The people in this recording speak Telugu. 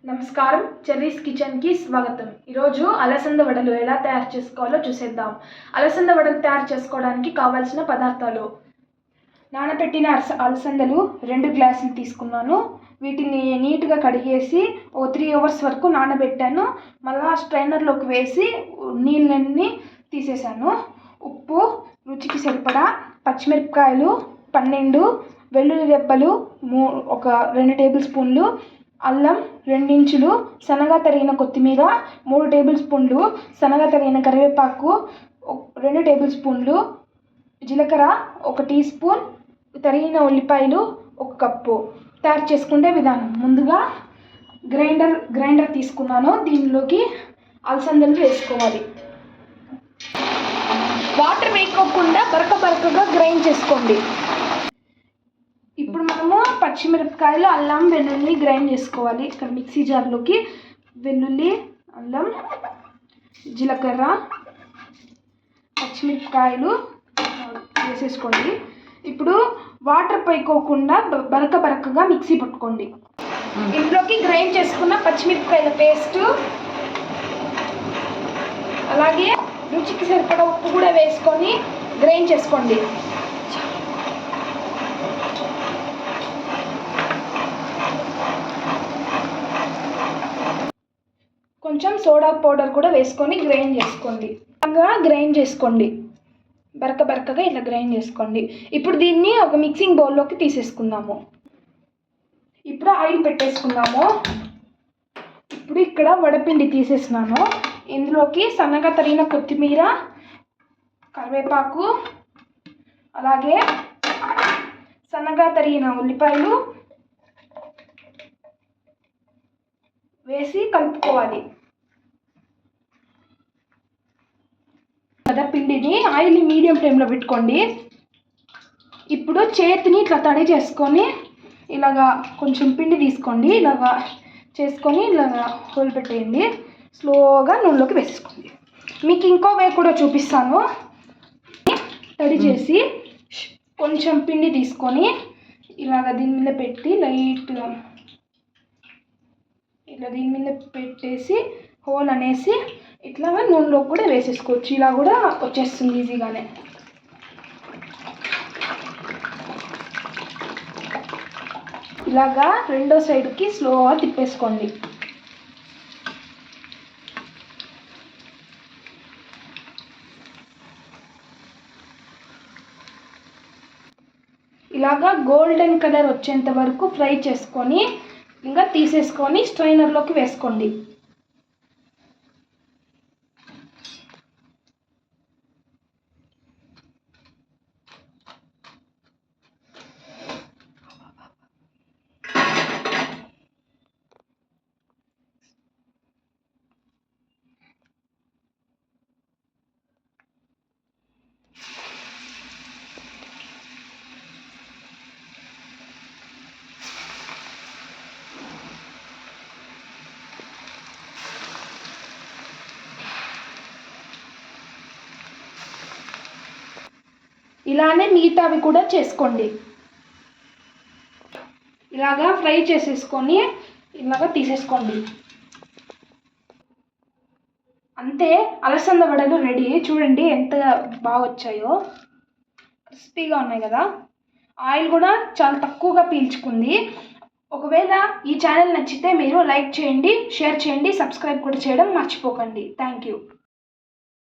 నమస్కారం, చెర్రీస్ కిచెన్కి స్వాగతం. ఈరోజు అలసంద వడలు ఎలా తయారు చేసుకోవాలో చూసేద్దాం. అలసంద వడలు తయారు చేసుకోవడానికి కావాల్సిన పదార్థాలు: నానబెట్టిన అలసందలు 2 గ్లాసులు తీసుకున్నాను. వీటిని నీట్గా కడిగేసి 3 అవర్స్ వరకు నానబెట్టాను. మళ్ళీ స్ట్రైనర్లోకి వేసి నీళ్ళన్నీ తీసేసాను. ఉప్పు రుచికి సరిపడా, పచ్చిమిరపకాయలు 12, వెల్లుల్లి రెబ్బలు 2 టేబుల్ స్పూన్లు, అల్లం 2 ఇంచులు, సన్నగా తరిగిన కొత్తిమీర 3 టేబుల్ స్పూన్లు, సన్నగా తరిగిన కరివేపాకు 2 టేబుల్ స్పూన్లు, జీలకర్ర 1 టీ స్పూన్, తరిగిన ఉల్లిపాయలు 1 కప్పు. తయారు చేసుకునే విధానం: ముందుగా గ్రైండర్ తీసుకున్నాను. దీనిలోకి అలసందలు వేసుకోవాలి. వాటర్ వేయకోకుండా బరకగా గ్రైండ్ చేసుకోండి. ఇప్పుడు మనము పచ్చిమిరపకాయలు, అల్లం, వెల్లుల్లి గ్రైండ్ చేసుకోవాలి. ఇక్కడ మిక్సీ జార్లోకి వెల్లుల్లి, అల్లం, జీలకర్ర, పచ్చిమిరపకాయలు వేసేసుకోండి. ఇప్పుడు వాటర్ పోయకోకుండా బరకగా మిక్సీ పట్టుకోండి. ఇంట్లోకి గ్రైండ్ చేసుకున్న పచ్చిమిరపకాయల పేస్టు, అలాగే రుచికి సరిపడా ఉప్పు కూడా వేసుకొని గ్రైండ్ చేసుకోండి. కొంచెం సోడా పౌడర్ కూడా వేసుకొని గ్రైండ్ చేసుకోండి. బాగా గ్రైండ్ చేసుకోండి. బరకగా ఇలా గ్రైండ్ చేసుకోండి. ఇప్పుడు దీన్ని ఒక మిక్సింగ్ బౌల్లోకి తీసేసుకుందాము. ఇప్పుడు ఆయిల్ పెట్టేసుకుందాము. ఇప్పుడు ఇక్కడ వడపిండి తీసేసినాను. ఇందులోకి సన్నగా తరిగిన కొత్తిమీర, కరివేపాకు, అలాగే సన్నగా తరిగిన ఉల్లిపాయలు వేసి కలుపుకోవాలి. పిండిని ఆయిల్ని మీడియం ఫ్లేమ్లో పెట్టుకోండి. ఇప్పుడు చేతిని ఇట్లా తడి చేసుకొని ఇలాగా కొంచెం పిండి తీసుకోండి. ఇలాగా చేసుకొని ఇలాగా హోల్ పెట్టేయండి. స్లోగా నూనెలోకి వేసుకోండి. మీకు ఇంకో వే కూడా చూపిస్తాను. తడి చేసి కొంచెం పిండి తీసుకొని ఇలాగ దీని మీద పెట్టి లైట్గా ఇలా దీని మీద పెట్టేసి హోల్ అనేసి ఇట్లాగా నూనెలో కూడా వేసేసుకోవచ్చు. ఇలా కూడా వచ్చేస్తుంది ఈజీగానే. ఇలాగా రెండో సైడ్కి స్లోగా తిప్పేసుకోండి. ఇలాగా గోల్డెన్ కలర్ వచ్చేంత వరకు ఫ్రై చేసుకొని ఇంకా తీసేసుకొని స్ట్రైనర్లోకి వేసుకోండి. ఇలానే మిగతావి కూడా చేసుకోండి. ఇలాగా ఫ్రై చేసేసుకొని ఇలాగా తీసేసుకోండి. అంతే, అలసంద వడలు రెడీ. చూడండి ఎంత బాగా వచ్చాయో, క్రిస్పీగా ఉన్నాయి కదా. ఆయిల్ కూడా చాలా తక్కువగా పీల్చుకుంది. ఒకవేళ ఈ ఛానల్ నచ్చితే మీరు లైక్ చేయండి, షేర్ చేయండి, సబ్స్క్రైబ్ కూడా చేయడం మర్చిపోకండి. Thank you.